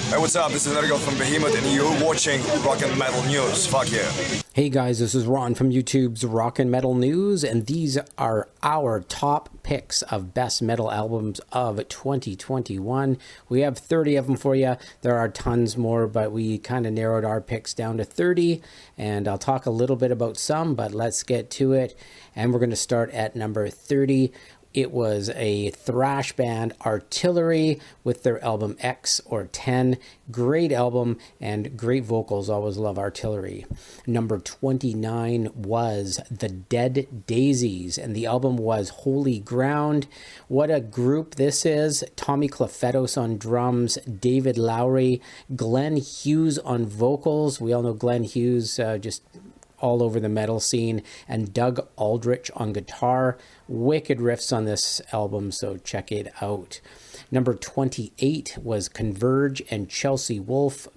Hey, what's up? This is Nergal from Behemoth, and you're watching Rock and Metal News. Fuck yeah. Hey guys, this is Ron from YouTube's Rock and Metal News, and these are our top picks of best metal albums of 2021. We have 30 of them for you. There are tons more, but we kind of narrowed our picks down to 30, and I'll talk a little bit about some, but let's get to it. And we're going to start at number 30. It was a thrash band, Artillery, with their album X or 10. Great album and great vocals. Always love Artillery. Number 29 was The Dead Daisies, and the album was Holy Ground. What a group this is. Tommy Clufetos on drums, David Lowery, Glenn Hughes on vocals. We all know Glenn Hughes, just all over the metal scene, and Doug Aldrich on guitar. Wicked riffs on this album, so check it out. Number 28 was Converge and Chelsea Wolfe.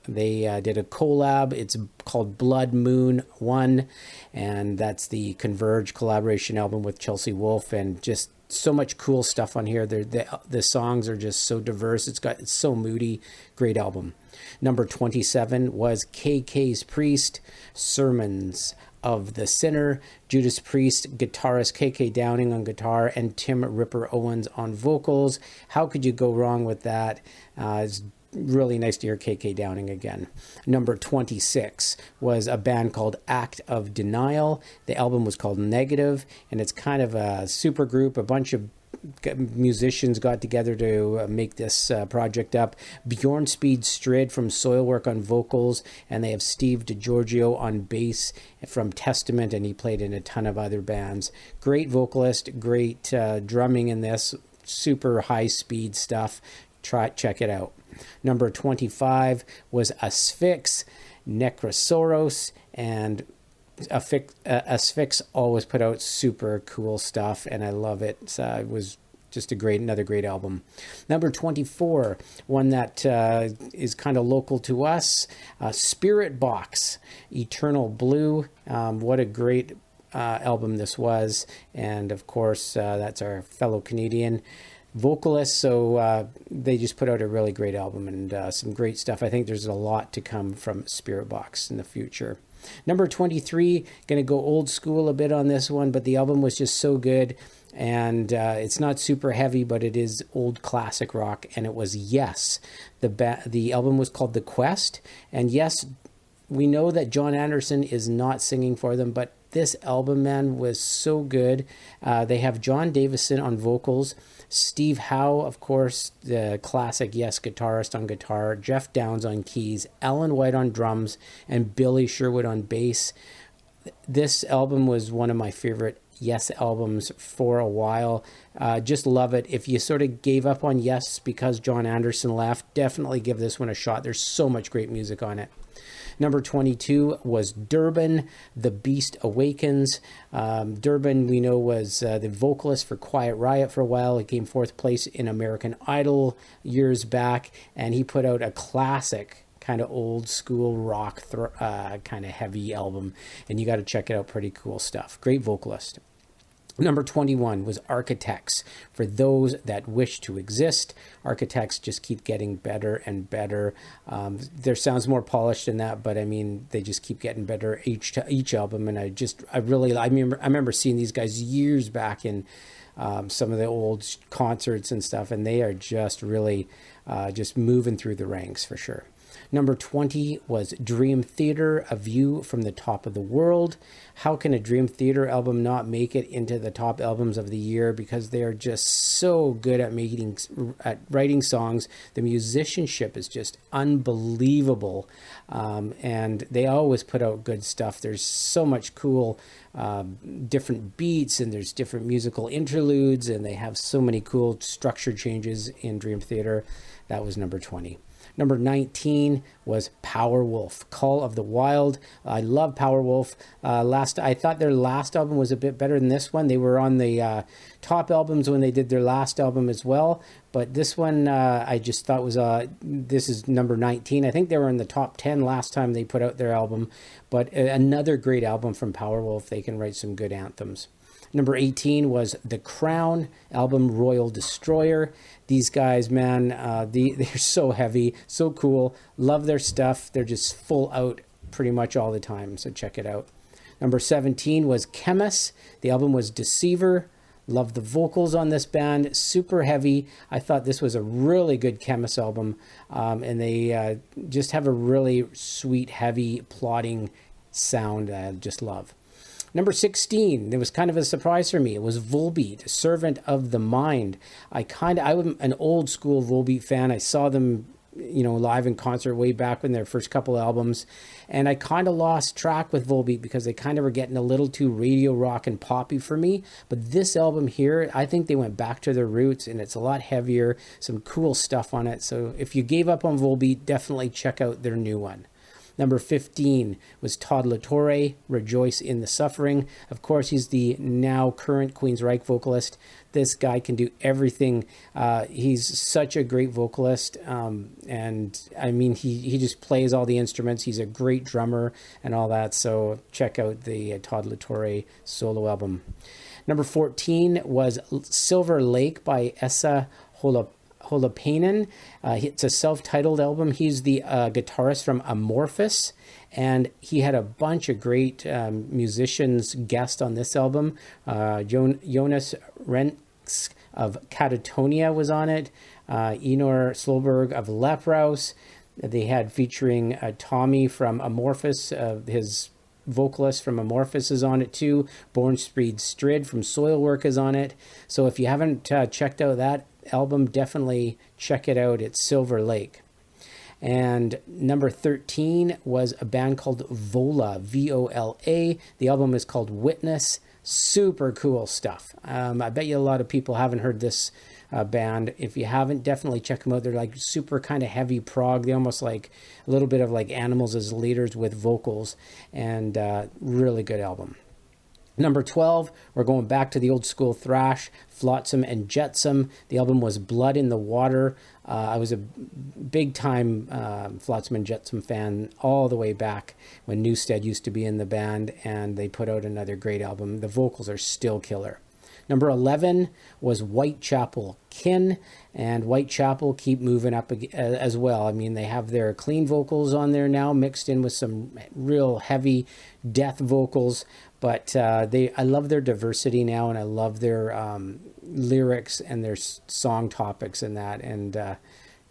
They did a collab. It's called Bloodmoon 1, and that's the Converge collaboration album with Chelsea Wolfe, and just so much cool stuff on here. The songs are just so diverse. It's so moody. Great album. Number 27 was KKs Priest, Sermons of the Sinner. Judas Priest, guitarist KK Downing on guitar, and Tim Ripper Owens on vocals. How could you go wrong with that? It's really nice to hear KK Downing again. Number 26 was a band called Act of Denial. The album was called Negative, and it's kind of a super group. A bunch of musicians got together to make this project up. Bjorn Speed Strid from Soilwork on vocals, and they have Steve Di Giorgio on bass from Testament, and he played in a ton of other bands. Great vocalist, great drumming in this, super high speed stuff. Check it out. Number 25 was Asfix, Necroceros, and Asfix always put out super cool stuff, and I love it. It was just another great album. Number 24, one that is kind of local to us, Spiritbox, Eternal Blue. What a great album this was, and of course that's our fellow Canadian vocalist, so they just put out a really great album and some great stuff. I think there's a lot to come from Spiritbox in the future. Number 23, going to go old school a bit on this one, but the album was just so good, and it's not super heavy, but it is old classic rock, and it was Yes. The album was called The Quest, and Yes, we know that John Anderson is not singing for them, but this album, man, was so good. They have John Davison on vocals, Steve Howe, of course, the classic Yes guitarist on guitar, Geoff Downes on keys, Alan White on drums, and Billy Sherwood on bass. This album was one of my favorite Yes albums for a while. Just love it. If you sort of gave up on Yes because John Anderson left, definitely give this one a shot. There's so much great music on it. Number 22 was Durbin, The Beast Awakens. Durbin, we know, was the vocalist for Quiet Riot for a while. He came fourth place in American Idol years back, and he put out a classic kind of old school rock kind of heavy album, and you got to check it out. Pretty cool stuff. Great vocalist. Number 21 was Architects. For those that wish to exist, Architects just keep getting better and better. Their sound's more polished than that, but I mean, they just keep getting better each album. And I remember seeing these guys years back in some of the old concerts and stuff, and they are just really just moving through the ranks for sure. Number 20 was Dream Theater, A View from the Top of the World. How can a Dream Theater album not make it into the top albums of the year? Because they are just so good at writing songs. The musicianship is just unbelievable, and they always put out good stuff. There's so much cool different beats, and there's different musical interludes, and they have so many cool structure changes in Dream Theater. That was number 20. Number 19 was Powerwolf, Call of the Wild. I love Powerwolf. I thought their last album was a bit better than this one. They were on the top albums when they did their last album as well. But this one I just thought was, this is number 19. I think they were in the top 10 last time they put out their album. But another great album from Powerwolf. They can write some good anthems. Number 18 was The Crown album, Royal Destroyer. These guys, man, they're so heavy, so cool. Love their stuff. They're just full out pretty much all the time, so check it out. Number 17 was Chemis. The album was Deceiver. Love the vocals on this band, super heavy. I thought this was a really good Chemis album, and they just have a really sweet, heavy, plodding sound that I just love. Number 16, it was kind of a surprise for me. It was Volbeat, Servant of the Mind. I'm an old school Volbeat fan. I saw them, live in concert way back in their first couple albums. And I kind of lost track with Volbeat because they kind of were getting a little too radio rock and poppy for me. But this album here, I think they went back to their roots, and it's a lot heavier, some cool stuff on it. So if you gave up on Volbeat, definitely check out their new one. Number 15 was Todd La Torre, Rejoice in the Suffering. Of course, he's the now current Queensryche vocalist. This guy can do everything. He's such a great vocalist. And I mean, he just plays all the instruments. He's a great drummer and all that. So check out the Todd La Torre solo album. Number 14 was Silver Lake by Esa Holopainen. It's a self-titled album. He's the guitarist from Amorphous, and he had a bunch of great musicians guest on this album. Jonas Renks of Catatonia was on it. Enor Slowberg of Leprous. They had featuring Tommy from Amorphous, his vocalist from Amorphous is on it too. Bjorn Speed Strid from Soilwork is on it. So if you haven't checked out that album, definitely check it out. It's Silver Lake. And number 13 was a band called Vola, Vola. The album is called Witness. Super cool stuff. I bet you a lot of people haven't heard this band. If you haven't, definitely check them out. They're like super kind of heavy prog. They almost like a little bit of like Animals as leaders with vocals, and really good album. Number 12, we're going back to the old school thrash, Flotsam and Jetsam. The album was Blood in the Water. I was a big time Flotsam and Jetsam fan all the way back when Newstead used to be in the band, and they put out another great album. The vocals are still killer. Number 11 was Whitechapel Kin, and Whitechapel keep moving up as well. I mean, they have their clean vocals on there now, mixed in with some real heavy death vocals. But I love their diversity now, and I love their lyrics and their song topics and that, and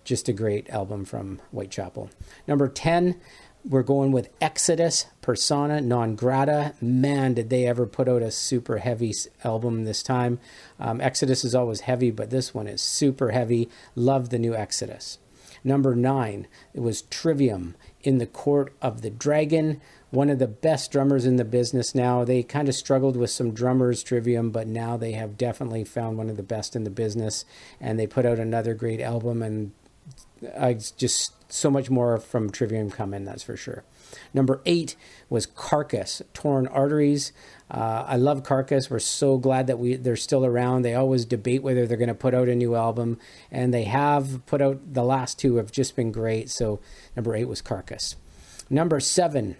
just a great album from Whitechapel. Number 10, we're going with Exodus, Persona Non Grata. Man, did they ever put out a super heavy album this time. Exodus is always heavy, but this one is super heavy. Love the new Exodus. Number 9, it was Trivium, In the Court of the Dragon. One of the best drummers in the business now. They kind of struggled with some drummers, Trivium, but now they have definitely found one of the best in the business, and they put out another great album, and just so much more from Trivium coming, that's for sure. Number 8 was Carcass, Torn Arteries. I love Carcass. We're so glad that they're still around. They always debate whether they're going to put out a new album, and they have put out. The last two have just been great. So number 8 was Carcass. Number 7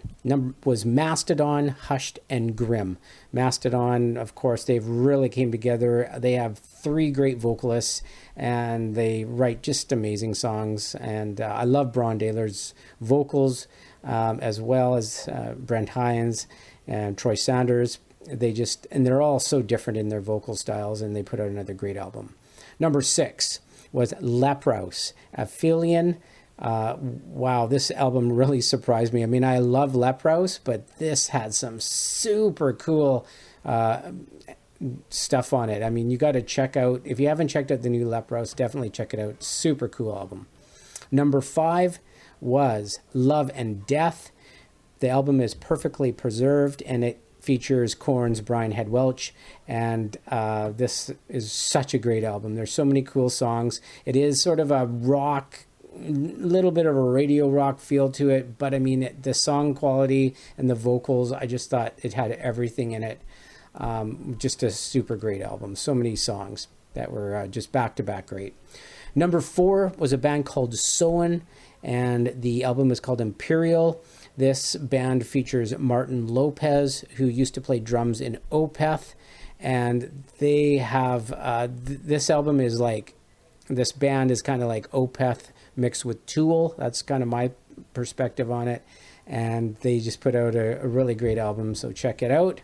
was Mastodon, Hushed and Grim. Mastodon, of course, they've really came together. They have 3 great vocalists, and they write just amazing songs. And I love Bron Daler's vocals, as well as Brent Hines and Troy Sanders. They're all so different in their vocal styles, and they put out another great album. Number 6 was Leprous, Aphelion. Wow, this album really surprised me. I mean, I love Leprous, but this had some super cool stuff on it. I mean, you got to check out, if you haven't checked out the new Leprous, definitely check it out. Super cool album. Number 5 was Love and Death. The album is perfectly preserved, and it features Korn's Brian Head Welch, and this is such a great album. There's so many cool songs. It is sort of a rock, little bit of a radio rock feel to it, but I mean, the song quality and the vocals, I just thought it had everything in it. Just a super great album. So many songs that were just back-to-back great. Number 4 was a band called Soen, and the album is called Imperial. This band features Martin Lopez, who used to play drums in Opeth, and they have this album is like, this band is kind of like Opeth mixed with Tool. That's kind of my perspective on it, and they just put out a really great album, so check it out.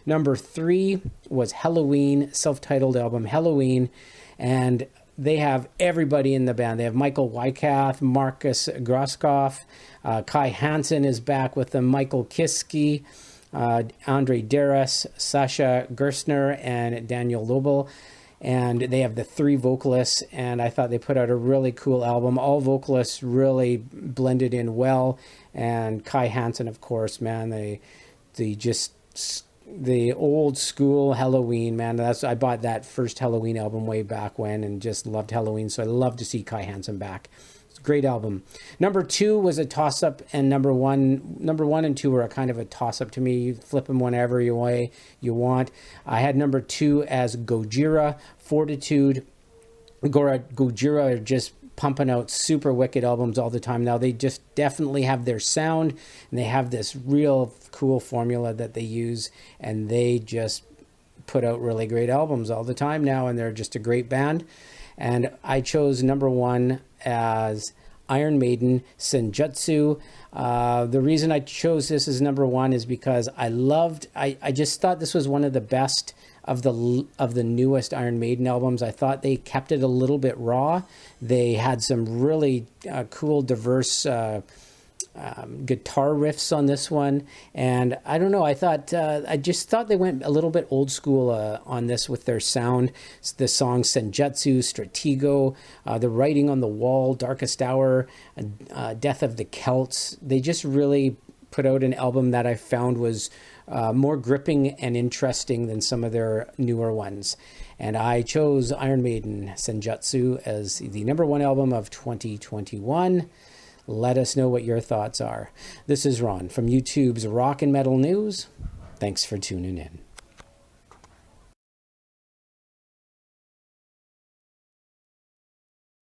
Number 3 was Helloween, self-titled album Helloween, and they have everybody in the band. They have Michael Wycath, Marcus Groskopf, Kai Hansen is back with them, Michael Kiske, Andre Deras, Sasha Gerstner, and Daniel Lobel. And they have the 3 vocalists, and I thought they put out a really cool album. All vocalists really blended in well, and Kai Hansen, of course, man, they just, the old school Helloween, man. I bought that first Helloween album way back when and just loved Helloween, so I love to see Kai Hansen back. It's a great album. Number 2 was a toss-up, and number one and 2 were a kind of a toss-up to me. You flip them whenever you want. I had number 2 as Gojira, Fortitude. Gojira are just pumping out super wicked albums all the time now. They just definitely have their sound, and they have this real cool formula that they use, and they just put out really great albums all the time now, and they're just a great band. And I chose number 1 as Iron Maiden, Senjutsu. The reason I chose this as number 1 is because I just thought this was one of the best of the newest Iron Maiden albums. I thought they kept it a little bit raw. They had some really cool, diverse guitar riffs on this one, and I don't know, I just thought they went a little bit old school on this with their sound. The songs Senjutsu, Stratego, The Writing on the Wall, Darkest Hour, Death of the Celts. They just really put out an album that I found was more gripping and interesting than some of their newer ones. And I chose Iron Maiden, Senjutsu, as the number 1 album of 2021. Let us know what your thoughts are. This is Ron from YouTube's Rock and Metal News. Thanks for tuning in.